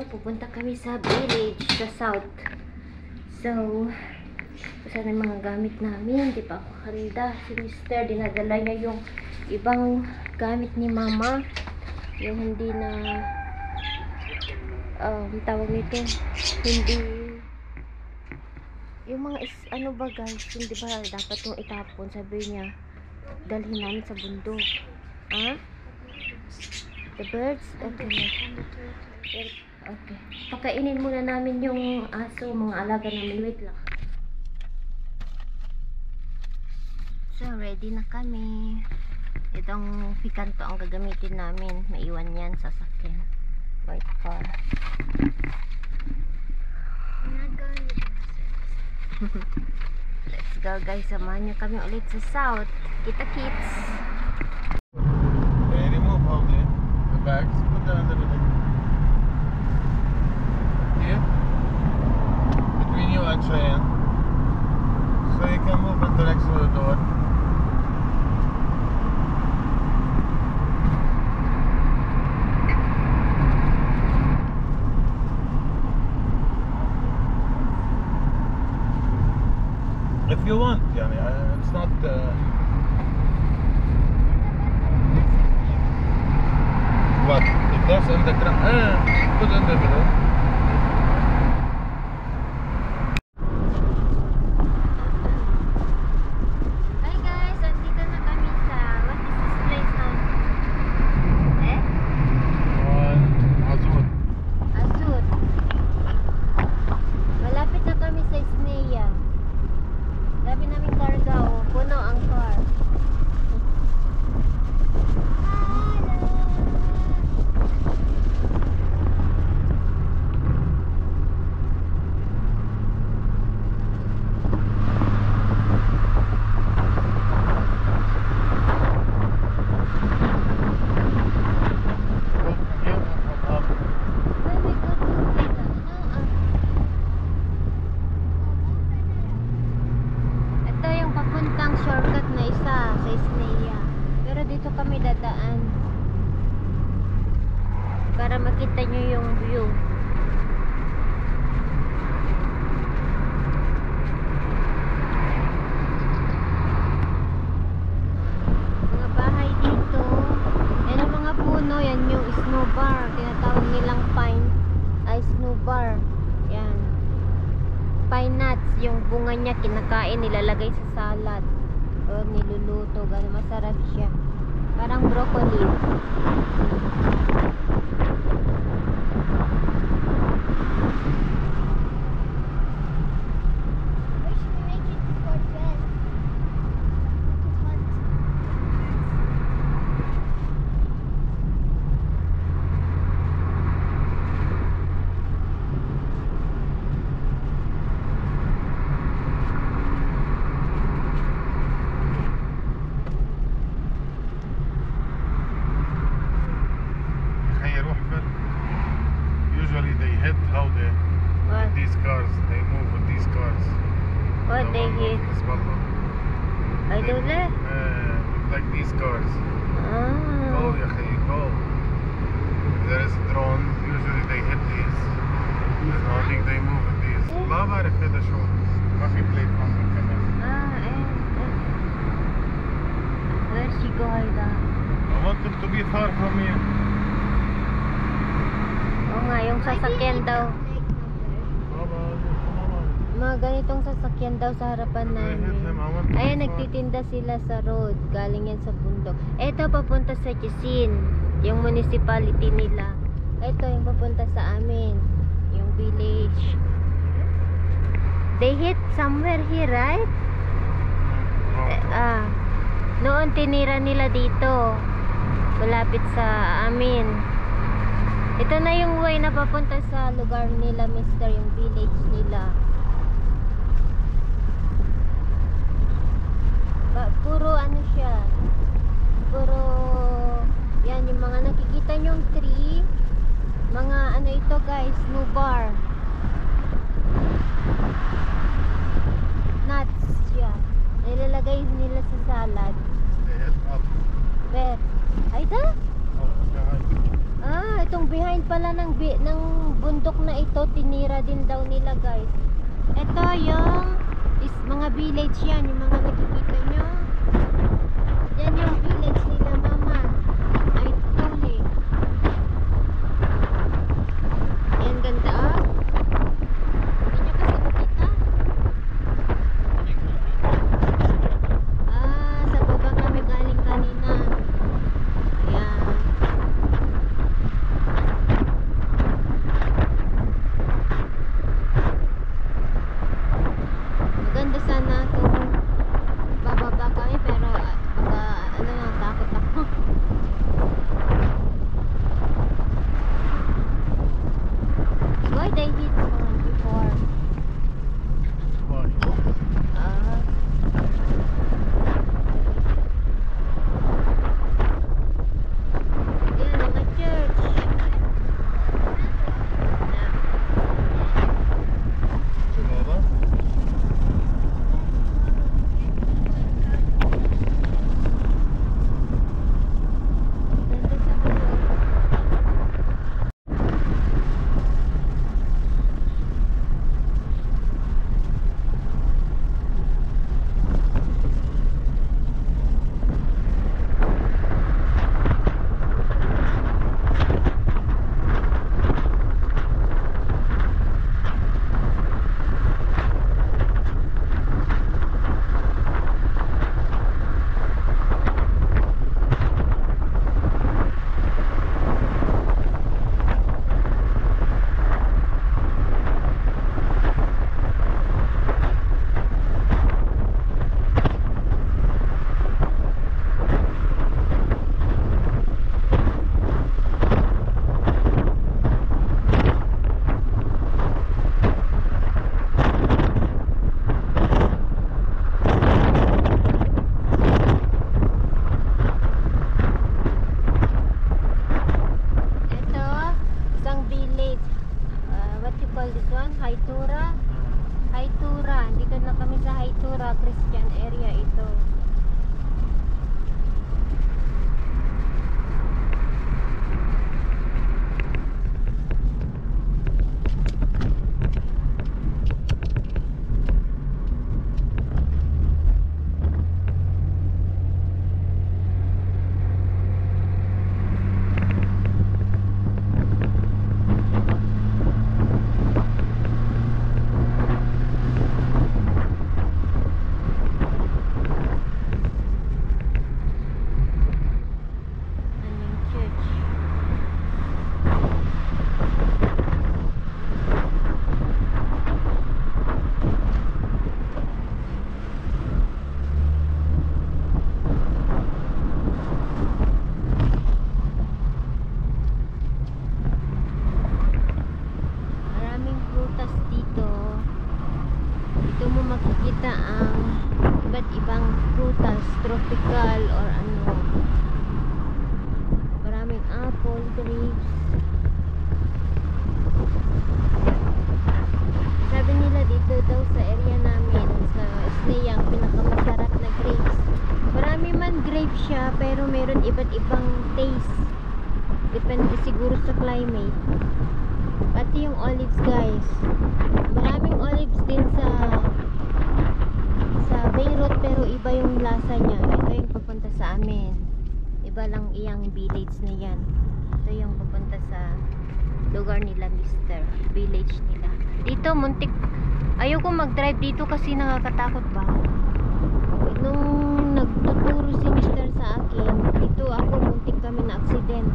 pupunta kami sa village sa south. So, saan ang mga gamit namin? Di pa ako handa. Si Mr. dinadala niya yung ibang gamit ni Mama. Yung hindi na tawag nito, hindi yung mga ano ba guys, hindi ba dapat yung itapon, sabi niya dalhin namin sa bundok. The birds? Okay. Okay. Pakainin muna namin yung aso, mga alaga namin. Wait lang. So, ready na kami. Itong pikanto ang gagamitin namin. Maiwan yan sa sakyan. White car. Let's go guys. Samahan nyo kami ulit sa south. Kita kits. Okay, remove all the bags. Put that under the leg. Here. Between you and Cheyenne. So you can move into next to the door. If you want, yani, it's not what? If that's in the ground, put in the middle. Hi guys, andito na kami sa what is this place now? Azul. Azul. Malapit na kami sa Isnea. Dami naming karga, oh. Puno ang car. Shortcut na isa sa Isnea, pero dito kami dadaan para makita nyo yung view. Mga bahay dito, yan ang mga puno, yan yung snowbar, tinatawag nilang pine ay snowbar. Yan, pine nuts, yung bunga niya kinakain, nilalagay sa salad o niluluto, gano'n masarap siya, parang broccoli. Usually they hit how they with these cars, they move with these cars. What they hit? I don't know. Like these cars. Go يا أخي, go. If there is a drone, usually they hit these. I think they move with these. ما بعرف هذا شو. ما في plate number كمان. Where's she going down? I want them to be far from me. Oo nga, yung sasakyan daw. Mga ganitong sasakyan daw sa harapan namin. Ayan, nagtitinda sila sa road. Galing yan sa bundok. Ito, papunta sa Quezon. Yung municipality nila. Ito, yung papunta sa amin. Yung village. They hit somewhere here, right? Noon tinira nila dito. Malapit sa amin. Ito na yung way na papunta sa lugar nila, Mr. Yung village nila. Puro ano siya. Puro yan yung mga nakikita nyong tree. Mga ano ito guys, snowbar. Nuts siya. Nilalagay nila sa salad. Where? Ay da? Itong behind pala ng bundok na ito, tinira din daw nila guys. Ito yung mga village yan, yung mga nakikita nyo. Yan yung village nila mama. Ay tuli. Yan ganda ah. Hindi nyo kasi makita. Ah, sa baba kami galing kanina. Ayan. Maganda sana kung bababa kami pero baka ano lang takot ako. Why they hit one before? Why? Ah. Yan, naka-church. Baba? Ganda sa kulay. Ito, isang village. What you call this one? Haitura? Haitura. Dito na kami sa Haitura, Christian area ito. Anong church? Maraming prutas dito. Dito mo makikita ang iba't ibang prutas, tropical or ano. Maraming apple, grapes. Sabi nila dito daw sa area namin, sa Isnea, ang pinakamasarap na grapes. Marami man grapes siya, pero meron iba't ibang taste. Depende siguro sa climate. Pati yung olives guys. Maraming olives din sa Beirut, pero iba yung lasa niya. Ito yung papunta sa amin. Iba lang iyang village na yan. Ito yung papunta sa lugar nila, Mr. Village nila. Dito muntik. Ayoko mag-drive dito kasi nakakatakot ba. Nung nagtuturo si Mr. sa akin, dito ako muntik kami na accident.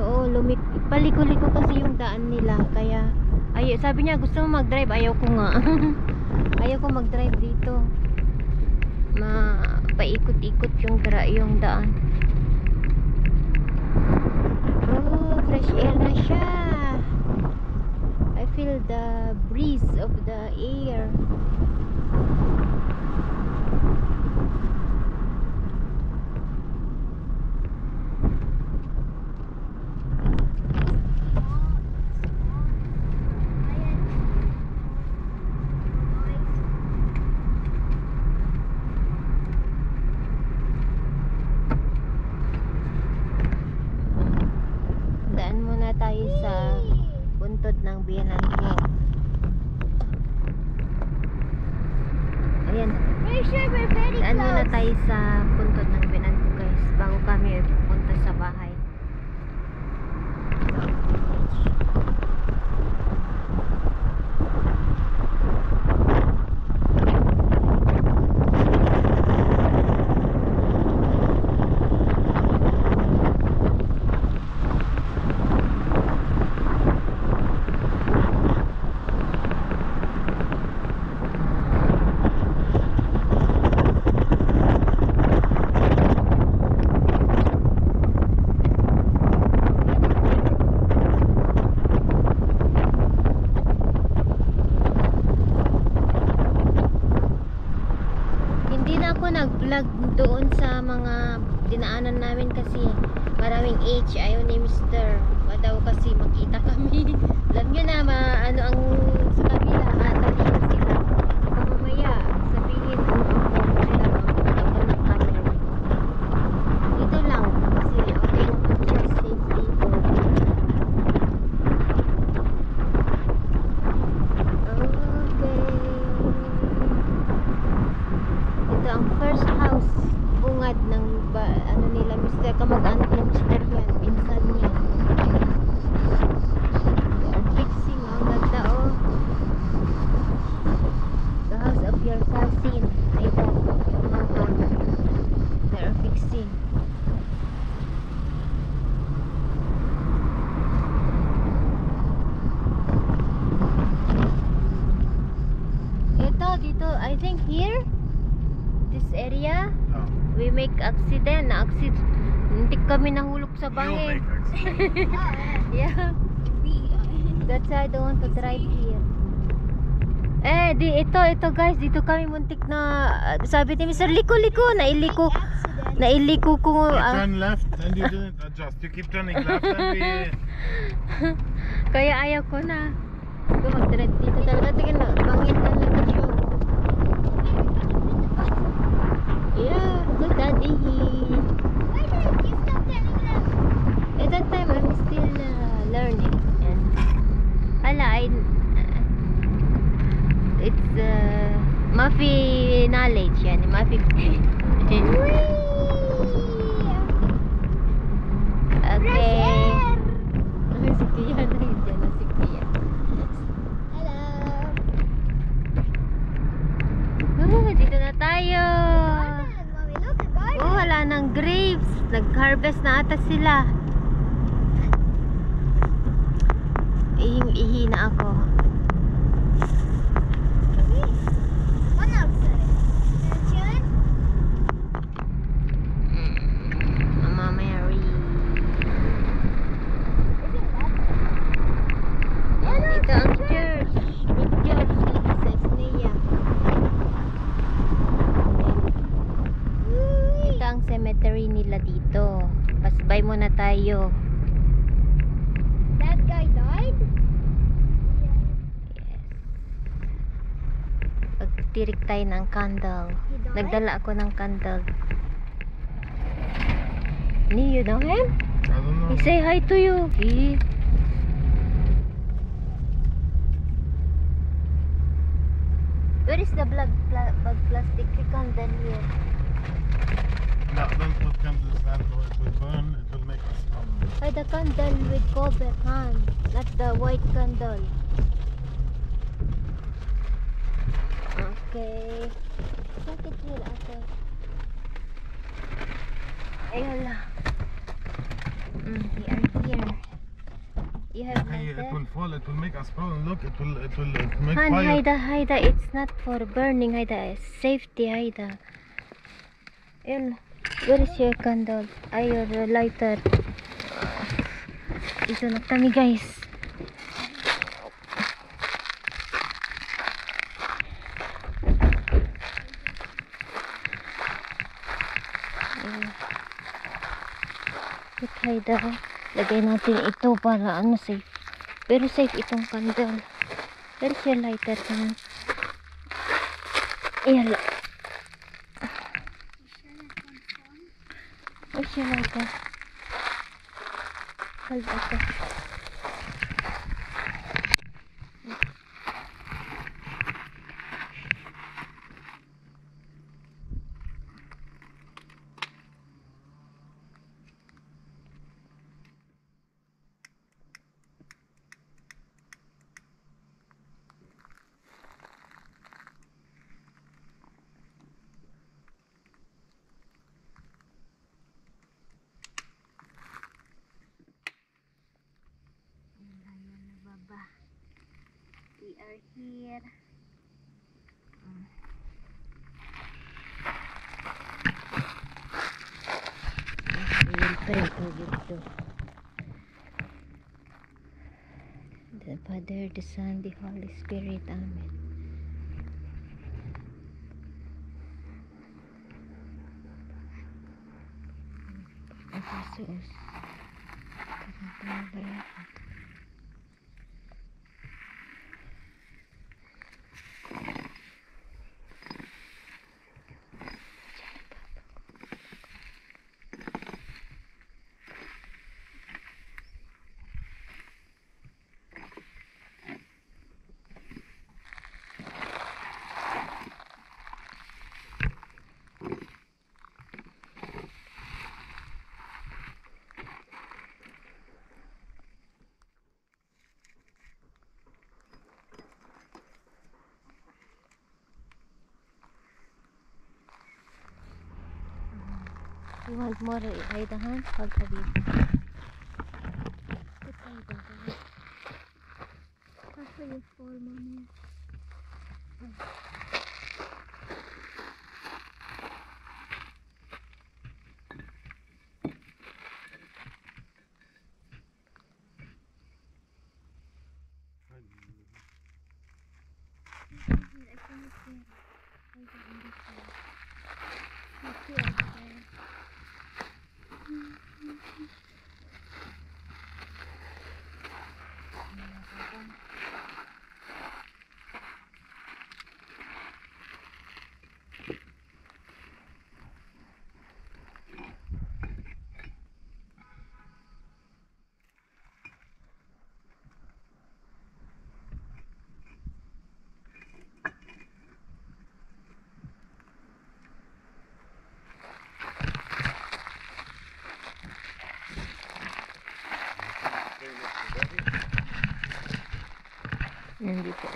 Oo, paliko-liko kasi yung daan nila. Kaya sabi niya gusto mo mag-drive, ayaw ko nga. Ayaw ko mag-drive dito. Paikot-ikot yung daan. Oh, fresh air na siya. I feel the breeze of the air. biyanan ko. Ayan. Daan muna tayo sa puntod ng biyanan ko guys bago kami pupunta sa bahay. Nag-vlog doon sa mga dinaanan namin kasi maraming H. Ayaw ni Mr. Daw kasi makita kami. Alam nyo na ano ang sa kabila talino sila. Mamaya sabihin sila magpapagod ng camera. Dito lang kasi okay naman siya, safe dito. Ang first house bungad ng ano nila Mr. Kamag-anak ng Mr. yan, pinsan niya. They are fixing, ang ganda oh. The house of your cousin. Ay that, they are fixing. Ito, dito, I think here this area, we make accident. Hindi kami nahulog sa bangin. Yeah. That's why I don't want to drive here. Ito guys, dito kami muntik na sabi ni Mr. Liko, nailiko ko. Turn left and you didn't adjust. You keep turning left and we... Kaya ayaw ko na. Mag-drive dito talaga. Tingnan na, bangin talaga siya. Yeah, good daddy. Why did you stop turning left? At that time, I'm still learning. And it's Mafi knowledge yan. Mafi. Okay. Si Kia na yun dyan. Si Kia. Hello. Dito na tayo. Mommy, look, a garden. Oh, wala nang grapes. Nag-harvest na ata sila. Ihing-ihi na ako. One outside. Chilling? Mama Mary. Ito ang church. Good church. Dito sa Isnea. Ito ang cemetery nila dito. Pasbay muna tayo. That guy died? Yes. Pagtirik tayo ng candle. He died? Nagdala ako ng candle. You know him? I don't know. He say hi to you. Where is the plastic candle here? No, don't put candles and it will burn. It will make us strong. Ay, the candle with cover, hand. Not the white candle. Okay. Sakit here, ate. Ayala. We are here. You have Okay, it lighter? will fall. It will make us burn. Look, it will make Han, fire. Haida, it's not for burning, Haida. It's safety, Haida. Yun. Where is your candle? Ay, your lighter. Dito na kami, guys. Look, Haida. Lagay natin ito para ano safe. Pero safe itong candle. Where is your lighter, Han? Ayan. Where's your lighter? Hold ito. We are here. We will pray to you too. The Father, the Son, the Holy Spirit. Amen. Jesus. You want more Aida, huh? Hold the baby. Put Aida there. After you fall, mommy. Nandito.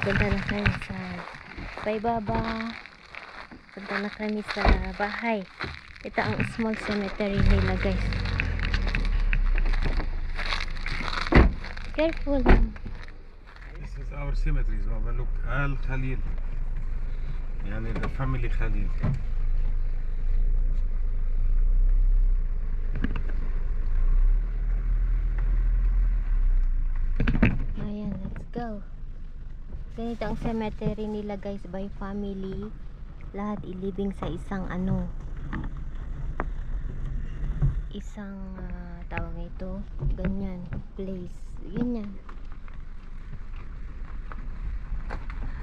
Punta na kami sa Paibaba. Punta na kami sa bahay. Ito ang small cemetery nila, guys. Careful. This is our cemetery. Baba, look, Al Khalil. Yani the family Khalil. Ayan, let's go. Ganito ang cemetery nila, guys, by family. Lahat ilibing sa isang isang tawag ito, ganyan, place. Ganyan.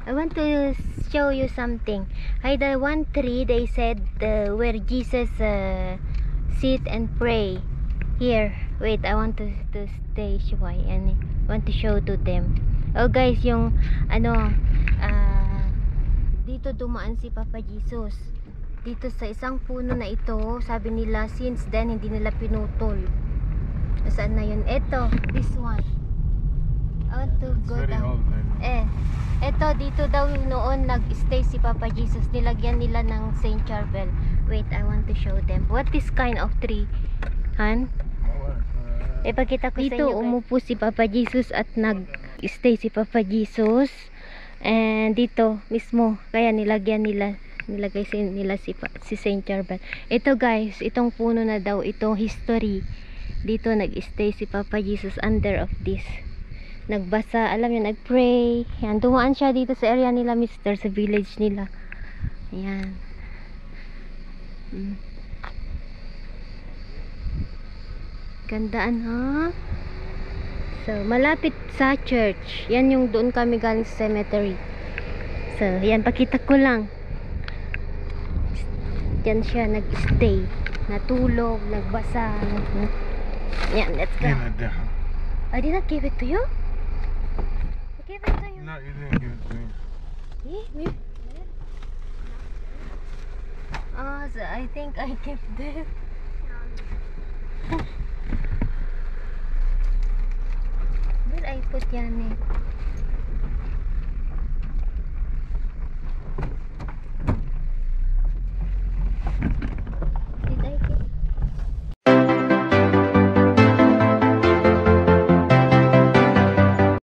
I want to show you something. By the one tree, they said where Jesus sit and pray. Here, wait, I want to stay shy and want to show to them. Oh guys, yung dito dumaan si Papa Jesus. Dito sa isang puno na ito, sabi nila since then hindi nila pinutol. Saan na yun? Ito, this one. I want to go down. Ito dito daw noon nag-stay si Papa Jesus. Nilagyan nila ng Saint Charbel. Wait, I want to show them. What is kind of tree? Han? Ipakita ko dito, sa inyo. Dito umupo si Papa Jesus at nag-stay si Papa Jesus. And dito mismo, kaya nilagay nila si Saint Charbel. Ito guys, itong puno na daw, itong history. Dito nag-stay si Papa Jesus under of this. Nagbasa, alam niyo, nag-pray. Yan, dumaan siya dito sa area nila, mister, sa village nila. Ayan. Gandaan, ha? So, malapit sa church. Yan yung doon kami galing sa cemetery. So, yan, pakita ko lang. Yan siya, nag-stay. Natulog, nagbasa. Yan, let's go. I did not give it to you? I gave it to you. No, you didn't give it to me. Me? Oh, so I think I kept this. Where I put yan eh?